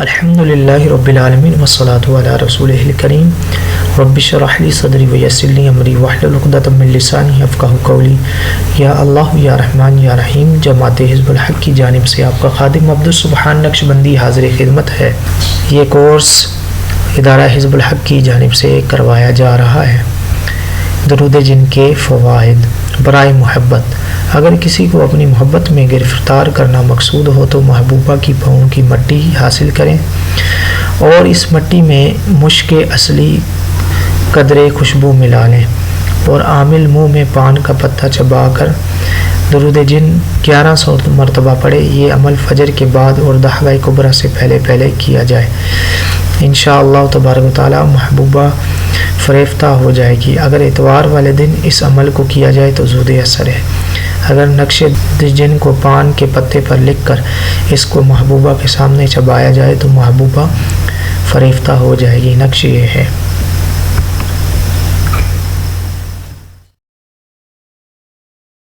الحمدللہ رب العالمین والصلاة علی رسولہ الکریم رب اشرح لی صدری ویسر لی امری واحلل عقدۃ من لسانی یفقہوا قولی۔ یا اللہ یا رحمان یا رحیم، جماعت حزب الحق کی جانب سے آپ کا خادم عبدالسبحان نقشبندی حاضر خدمت ہے۔ یہ کورس ادارہ حزب الحق کی جانب سے کروایا جا رہا ہے۔ درود جن کے فوائد۔ برائے محبت، اگر کسی کو اپنی محبت میں گرفتار کرنا مقصود ہو تو محبوبہ کی پاؤں کی مٹی حاصل کریں اور اس مٹی میں مشک اصلی قدرے خوشبو ملا لیں اور عامل منہ میں پان کا پتا چبا کر درود جن 1100 مرتبہ پڑھے۔ یہ عمل فجر کے بعد اور دہوہ کبریٰ سے پہلے کیا جائے۔ انشاءاللہ تبارک و تعالی محبوبہ فریفتہ ہو جائے گی۔ اگر اتوار والے دن اس عمل کو کیا جائے تو زود اثر ہے۔ اگر نقش جن کو پان کے پتے پر لکھ کر اس کو محبوبہ کے سامنے چبایا جائے تو محبوبہ فریفتہ ہو جائے گی۔ نقش یہ ہے: